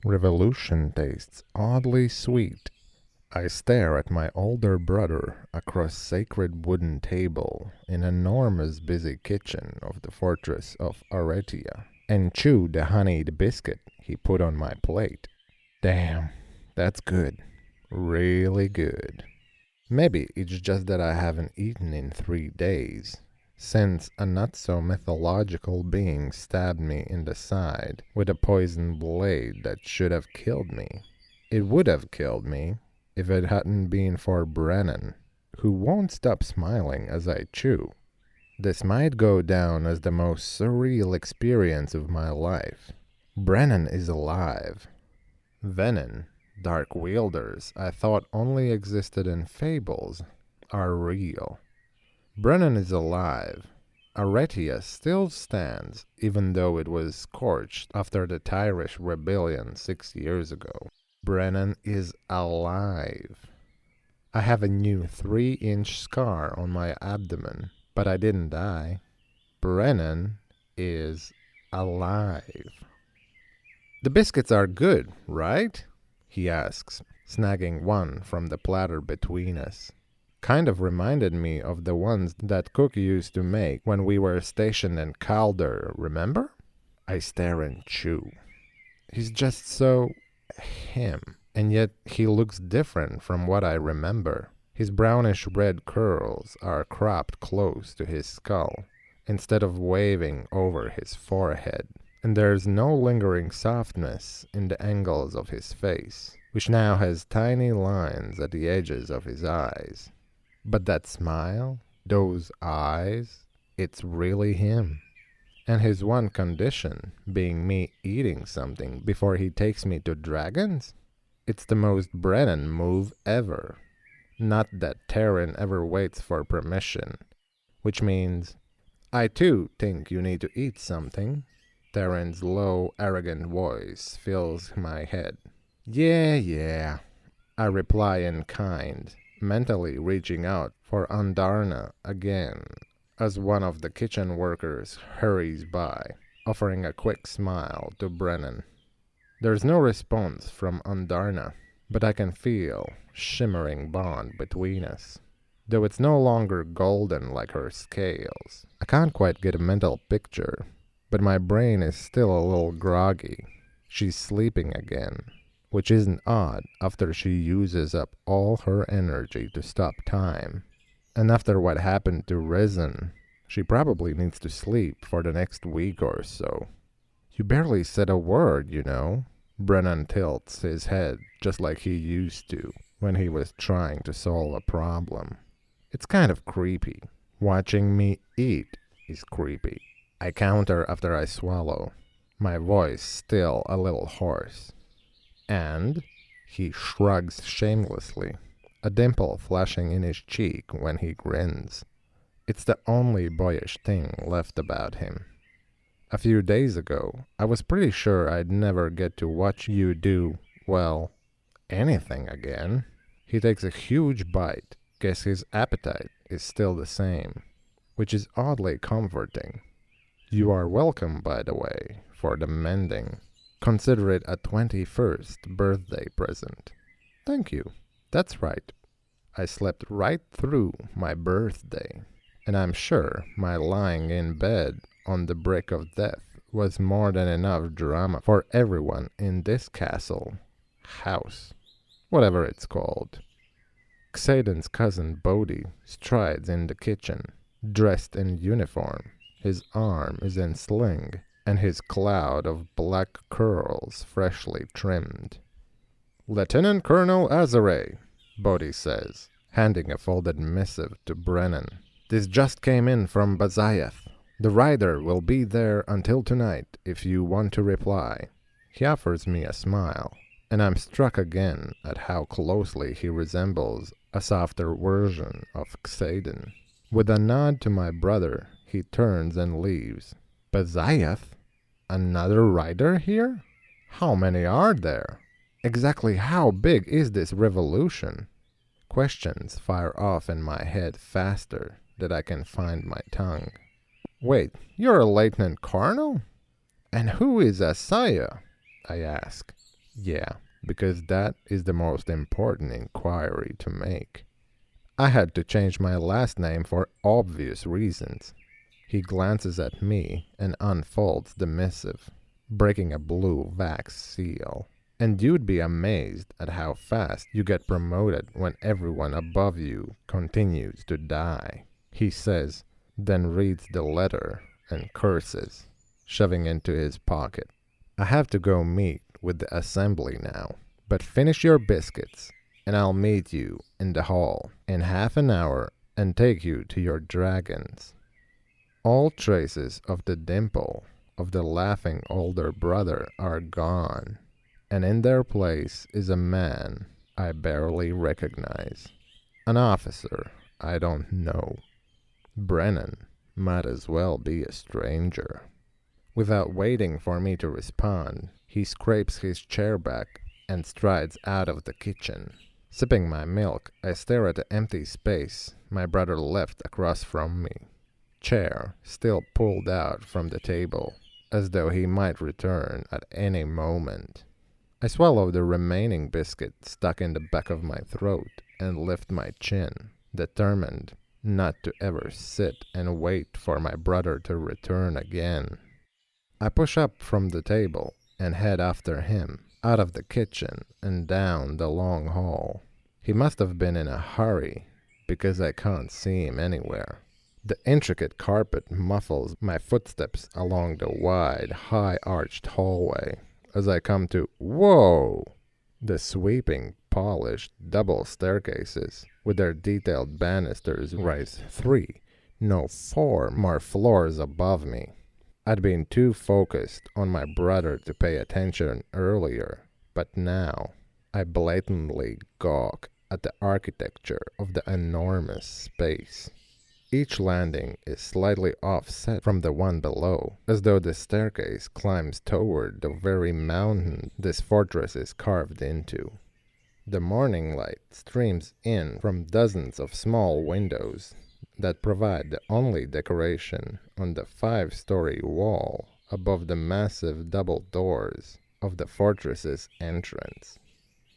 Revolution tastes oddly sweet. I stare at my older brother across sacred wooden table in enormous busy kitchen of the fortress of Aretia and chew the honeyed biscuit he put on my plate. Damn, that's good. Really good. Maybe it's just that I haven't eaten in 3 days, since a not-so-mythological being stabbed me in the side with a poisoned blade that should have killed me. It would have killed me if it hadn't been for Brennan, who won't stop smiling as I chew. This might go down as the most surreal experience of my life. Brennan is alive. Venom, dark wielders I thought only existed in fables, are real. Brennan is alive. Aretia still stands, even though it was scorched after the Tyrish rebellion 6 years ago. Brennan is alive. I have a new 3-inch scar on my abdomen, but I didn't die. Brennan is alive. The biscuits are good, right? He asks, snagging one from the platter between us. Kind of reminded me of the ones that Cook used to make when we were stationed in Calder, remember? I stare and chew. He's just so him, and yet he looks different from what I remember. His brownish red curls are cropped close to his skull, instead of waving over his forehead, and there's no lingering softness in the angles of his face, which now has tiny lines at the edges of his eyes. But that smile, those eyes, it's really him. And his one condition being me eating something before he takes me to dragons? It's the most Brennan move ever. Not that Terran ever waits for permission, which means, I too think you need to eat something. Terran's low, arrogant voice fills my head. Yeah, I reply in kind, mentally reaching out for Andarna again, as one of the kitchen workers hurries by, offering a quick smile to Brennan. There's no response from Andarna, but I can feel shimmering bond between us. Though it's no longer golden like her scales. I can't quite get a mental picture, but my brain is still a little groggy. She's sleeping again, which isn't odd after she uses up all her energy to stop time. And after what happened to Risen, she probably needs to sleep for the next week or so. You barely said a word, you know. Brennan tilts his head just like he used to when he was trying to solve a problem. It's kind of creepy. Watching me eat is creepy. I counter after I swallow, my voice still a little hoarse. And he shrugs shamelessly, a dimple flashing in his cheek when he grins. It's the only boyish thing left about him. A few days ago, I was pretty sure I'd never get to watch you do, well, anything again. He takes a huge bite. Guess his appetite is still the same, which is oddly comforting. You are welcome, by the way, for the mending. Consider it a 21st birthday present. Thank you. That's right. I slept right through my birthday, and I'm sure my lying in bed on the brink of death was more than enough drama for everyone in this castle, house, whatever it's called. Xaden's cousin Bodhi strides in the kitchen, dressed in uniform. His arm is in sling, and his cloud of black curls freshly trimmed. Lieutenant Colonel Azare, Bodhi says, handing a folded missive to Brennan. This just came in from Bazayath. The rider will be there until tonight if you want to reply. He offers me a smile, and I'm struck again at how closely he resembles a softer version of Xaden. With a nod to my brother, he turns and leaves. Bazayath? Another rider here? How many are there? Exactly how big is this revolution? Questions fire off in my head faster than I can find my tongue. Wait, you're a lieutenant colonel? And who is Asaya? I ask. Yeah, because that is the most important inquiry to make. I had to change my last name for obvious reasons. He glances at me and unfolds the missive, breaking a blue wax seal. And you'd be amazed at how fast you get promoted when everyone above you continues to die. He says, then reads the letter and curses, shoving into his pocket. I have to go meet with the assembly now, but finish your biscuits and I'll meet you in the hall in half an hour and take you to your dragons. All traces of the dimple of the laughing older brother are gone, and in their place is a man I barely recognize. An officer I don't know. Brennan might as well be a stranger. Without waiting for me to respond, he scrapes his chair back and strides out of the kitchen. Sipping my milk, I stare at the empty space my brother left across from me. Chair still pulled out from the table, as though he might return at any moment. I swallow the remaining biscuit stuck in the back of my throat and lift my chin, determined not to ever sit and wait for my brother to return again. I push up from the table and head after him, out of the kitchen and down the long hall. He must have been in a hurry, because I can't see him anywhere. The intricate carpet muffles my footsteps along the wide, high-arched hallway as I come to, whoa! The sweeping, polished double staircases with their detailed banisters rise 3, no 4 more floors above me. I'd been too focused on my brother to pay attention earlier, but now I blatantly gawk at the architecture of the enormous space. Each landing is slightly offset from the one below, as though the staircase climbs toward the very mountain this fortress is carved into. The morning light streams in from dozens of small windows that provide the only decoration on the 5-story wall above the massive double doors of the fortress's entrance.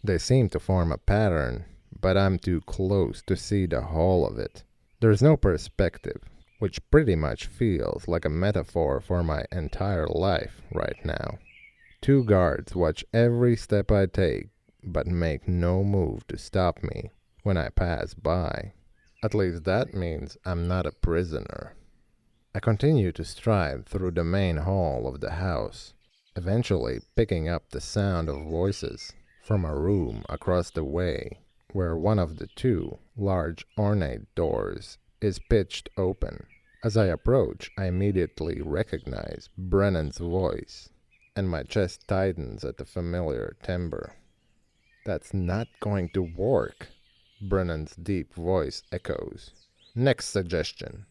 They seem to form a pattern, but I'm too close to see the whole of it. There's no perspective, which pretty much feels like a metaphor for my entire life right now. 2 guards watch every step I take, but make no move to stop me when I pass by. At least that means I'm not a prisoner. I continue to stride through the main hall of the house, eventually picking up the sound of voices from a room across the way, where one of the 2 large ornate doors is pitched open. As I approach, I immediately recognize Brennan's voice, and my chest tightens at the familiar timbre. That's not going to work, Brennan's deep voice echoes. Next suggestion.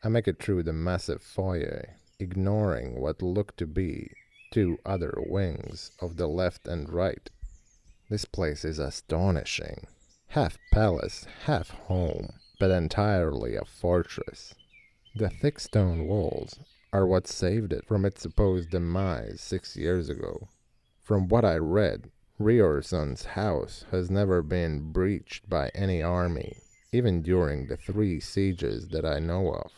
I make it through the massive foyer, ignoring what look to be 2 other wings of the left and right. This place is astonishing. Half palace, half home, but entirely a fortress. The thick stone walls are what saved it from its supposed demise 6 years ago. From what I read, Riorson's house has never been breached by any army, even during the 3 sieges that I know of.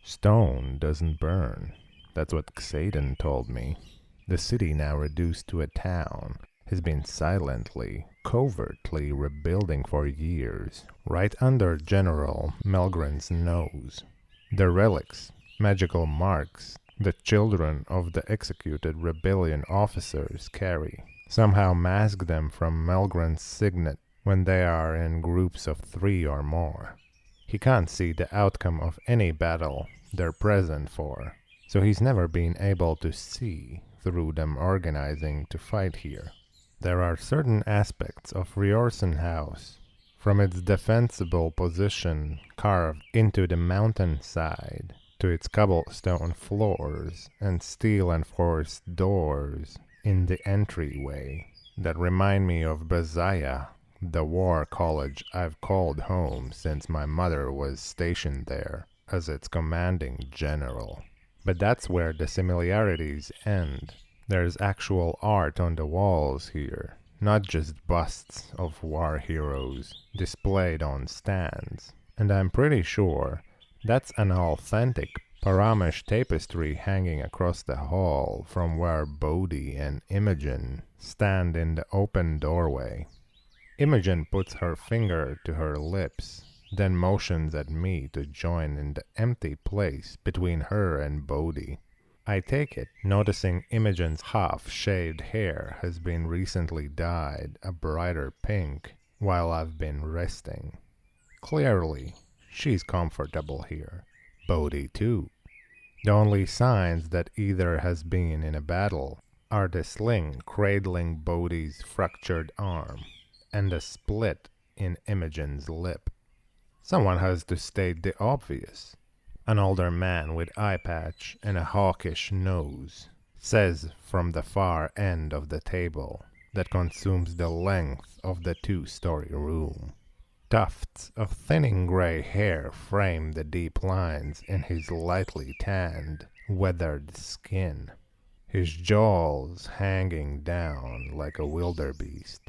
Stone doesn't burn. That's what Xaden told me. The city, now reduced to a town, has been silently, covertly rebuilding for years, right under General Melgren's nose. The relics, magical marks, the children of the executed rebellion officers carry, somehow mask them from Melgren's signet when they are in groups of 3 or more. He can't see the outcome of any battle they're present for, so he's never been able to see through them organizing to fight here. There are certain aspects of Riorson House, from its defensible position carved into the mountainside to its cobblestone floors and steel-enforced doors in the entryway, that remind me of Bazaya, the war college I've called home since my mother was stationed there as its commanding general. But that's where the similarities end. There's actual art on the walls here, not just busts of war heroes displayed on stands. And I'm pretty sure that's an authentic Paramesh tapestry hanging across the hall from where Bodhi and Imogen stand in the open doorway. Imogen puts her finger to her lips, then motions at me to join in the empty place between her and Bodhi. I take it, noticing Imogen's half-shaved hair has been recently dyed a brighter pink while I've been resting. Clearly, she's comfortable here. Bodhi too. The only signs that either has been in a battle are the sling cradling Bodhi's fractured arm and a split in Imogen's lip. Someone has to state the obvious. An older man with eye patch and a hawkish nose says from the far end of the table that consumes the length of the two-story room. Tufts of thinning gray hair frame the deep lines in his lightly tanned, weathered skin, his jaws hanging down like a wildebeest.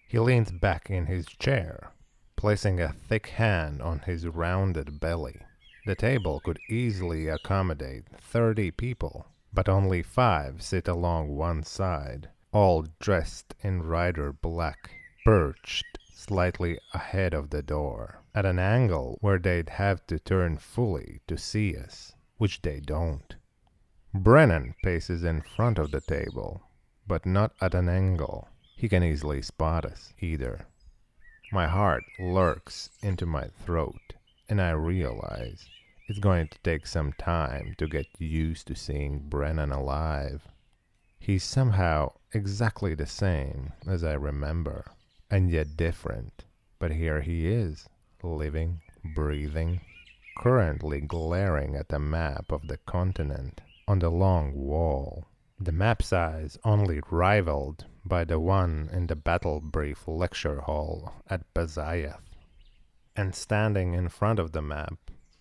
He leans back in his chair, placing a thick hand on his rounded belly. The table could easily accommodate 30 people, but only 5 sit along one side, all dressed in rider black, perched slightly ahead of the door, at an angle where they'd have to turn fully to see us, which they don't. Brennan paces in front of the table, but not at an angle. He can easily spot us, either. My heart lurks into my throat, and I realize it's going to take some time to get used to seeing Brennan alive. He's somehow exactly the same as I remember, and yet different. But here he is, living, breathing, currently glaring at a map of the continent on the long wall. The map size only rivaled by the one in the battle brief lecture hall at Bazayath. And standing in front of the map,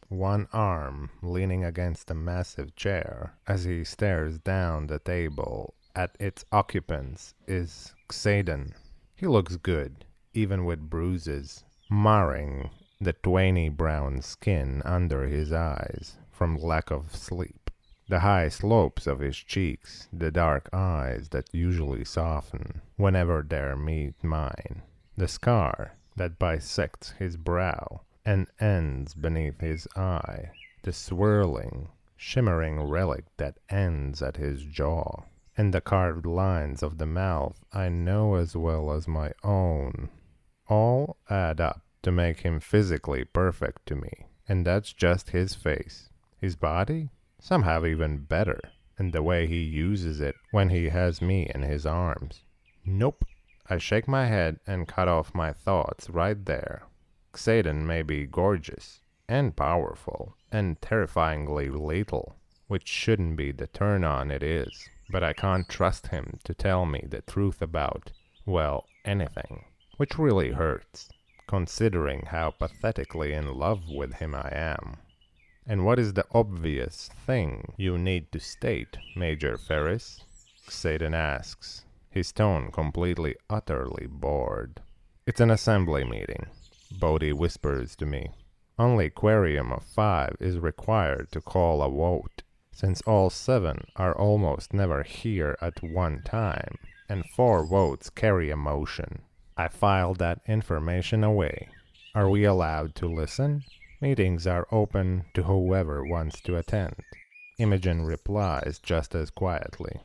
one arm leaning against a massive chair as he stares down the table at its occupants, is Xaden. He looks good, even with bruises, marring the tawny brown skin under his eyes from lack of sleep. The high slopes of his cheeks, the dark eyes that usually soften whenever they meet mine. The scar that bisects his brow and ends beneath his eye. The swirling, shimmering relic that ends at his jaw. And the carved lines of the mouth I know as well as my own, all add up to make him physically perfect to me. And that's just his face. His body? Somehow even better. And the way he uses it when he has me in his arms. Nope. I shake my head and cut off my thoughts right there. Xaden may be gorgeous, and powerful, and terrifyingly lethal, which shouldn't be the turn-on it is. But I can't trust him to tell me the truth about, well, anything, which really hurts, considering how pathetically in love with him I am. And what is the obvious thing you need to state, Major Ferris? Xaden asks, his tone completely, utterly bored. It's an assembly meeting, Bodhi whispers to me. Only quorum of 5 is required to call a vote, since all 7 are almost never here at one time, and 4 votes carry a motion. I file that information away. Are we allowed to listen? Meetings are open to whoever wants to attend. Imogen replies just as quietly.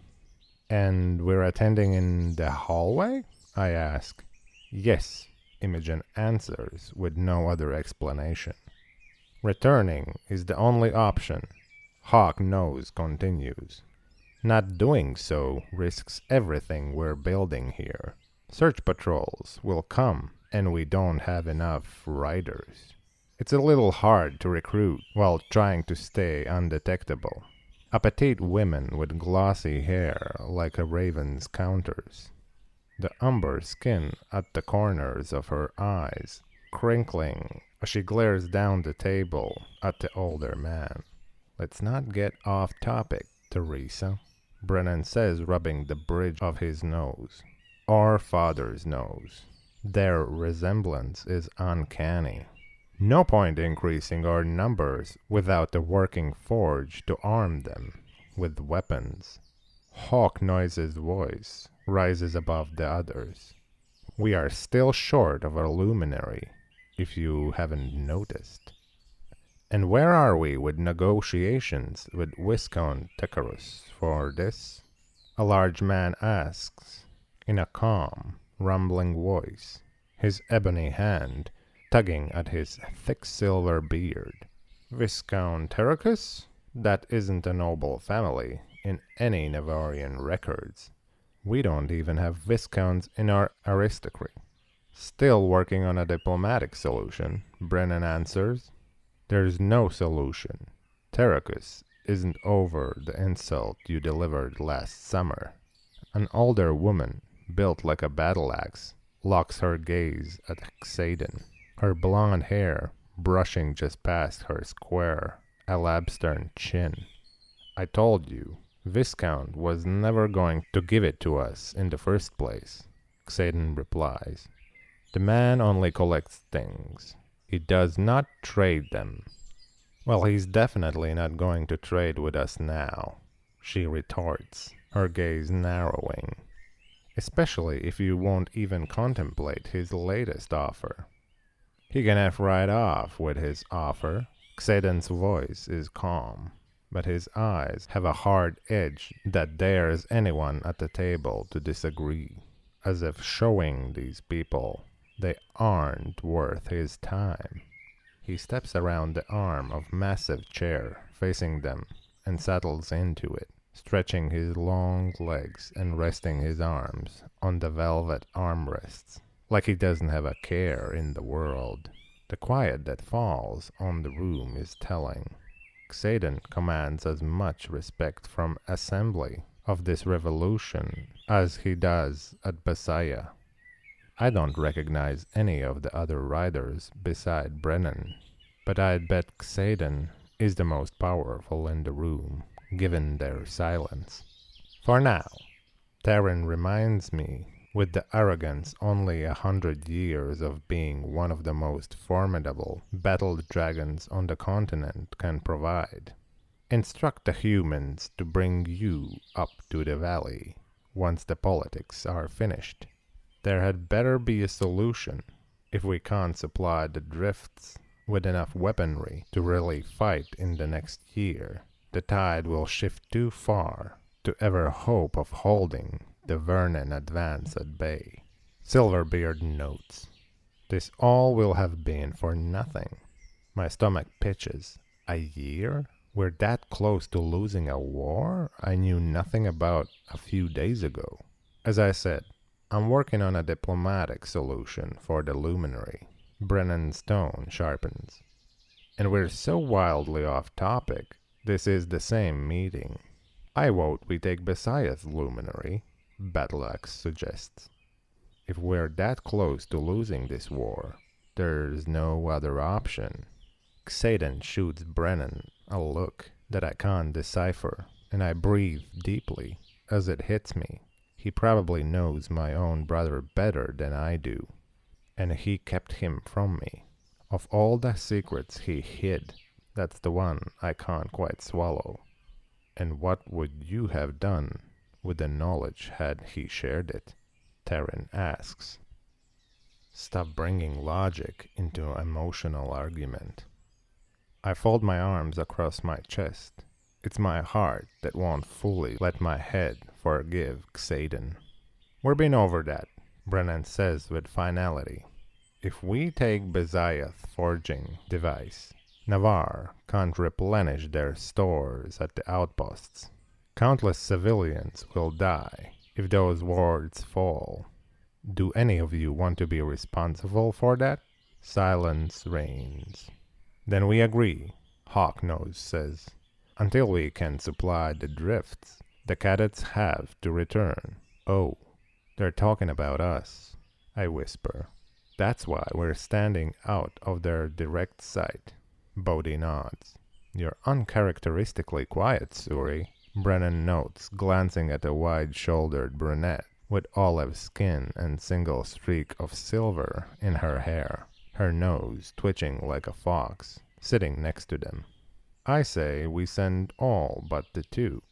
And we're attending in the hallway? I ask. Yes, Imogen answers with no other explanation. Returning is the only option. Hawk Nose continues. Not doing so risks everything we're building here. Search patrols will come, and we don't have enough riders. It's a little hard to recruit while trying to stay undetectable. A petite woman with glossy hair like a raven's counters. The umber skin at the corners of her eyes, crinkling as she glares down the table at the older man. Let's not get off topic, Teresa. Brennan says, rubbing the bridge of his nose. Our father's nose. Their resemblance is uncanny. No point increasing our numbers without a working forge to arm them with weapons. Hawk Noise's voice rises above the others. We are still short of a luminary, if you haven't noticed. And where are we with negotiations with Viscount Tecarus for this? A large man asks, in a calm, rumbling voice, his ebony hand tugging at his thick silver beard. Viscount Tecarus? That isn't a noble family in any Navarian records. We don't even have viscounts in our aristocracy. Still working on a diplomatic solution, Brennan answers. There's no solution. Tecarus isn't over the insult you delivered last summer. An older woman, built like a battle axe, locks her gaze at Xaden, her blonde hair brushing just past her square, alabastern chin. I told you, Viscount was never going to give it to us in the first place, Xaden replies. The man only collects things. He does not trade them. Well, he's definitely not going to trade with us now, she retorts, her gaze narrowing. Especially if you won't even contemplate his latest offer. He can have right off with his offer. Xaden's voice is calm, but his eyes have a hard edge that dares anyone at the table to disagree, as if showing these people they aren't worth his time. He steps around the arm of massive chair facing them and settles into it, stretching his long legs and resting his arms on the velvet armrests, like he doesn't have a care in the world. The quiet that falls on the room is telling. Xaden commands as much respect from assembly of this revolution as he does at Basaya. I don't recognize any of the other riders beside Brennan, but I'd bet Xaden is the most powerful in the room, given their silence. For now, Terran reminds me with the arrogance only 100 years of being one of the most formidable battled dragons on the continent can provide. Instruct the humans to bring you up to the valley once the politics are finished. There had better be a solution if we can't supply the drifts with enough weaponry to really fight in the next year. The tide will shift too far to ever hope of holding the Vernon advance at bay. Silverbeard notes, this all will have been for nothing. My stomach pitches. A year? We're that close to losing a war I knew nothing about a few days ago. As I said, I'm working on a diplomatic solution for the luminary. Brennan's tone sharpens. And we're so wildly off topic, this is the same meeting. I vote we take Besiah's luminary, Battleaxe suggests. If we're that close to losing this war, there's no other option. Xaden shoots Brennan a look that I can't decipher, and I breathe deeply as it hits me. He probably knows my own brother better than I do, and he kept him from me. Of all the secrets he hid, that's the one I can't quite swallow. And what would you have done with the knowledge had he shared it? Terran asks. Stop bringing logic into emotional argument. I fold my arms across my chest. It's my heart that won't fully let my head forgive Xaden. We've been over that, Brennan says with finality. If we take Besiah's forging device, Navarre can't replenish their stores at the outposts. Countless civilians will die if those wards fall. Do any of you want to be responsible for that? Silence reigns. Then we agree, Hawknose says. Until we can supply the drifts, the cadets have to return. Oh, they're talking about us, I whisper. That's why we're standing out of their direct sight. Bodhi nods. You're uncharacteristically quiet, Suri. Brennan notes, glancing at a wide-shouldered brunette with olive skin and single streak of silver in her hair, her nose twitching like a fox, sitting next to them. I say we send all but the two.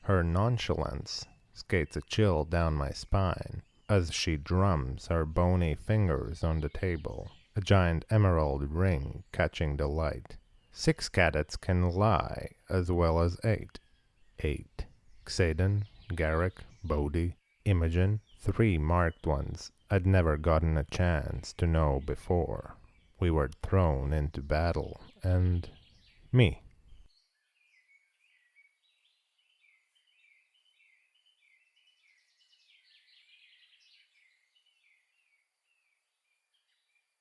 Her nonchalance skates a chill down my spine as she drums her bony fingers on the table, a giant emerald ring catching the light. 6 cadets can lie as well as 8. 8. Xaden, Garrick, Bodhi, Imogen, 3 marked ones I'd never gotten a chance to know before. We were thrown into battle, and me.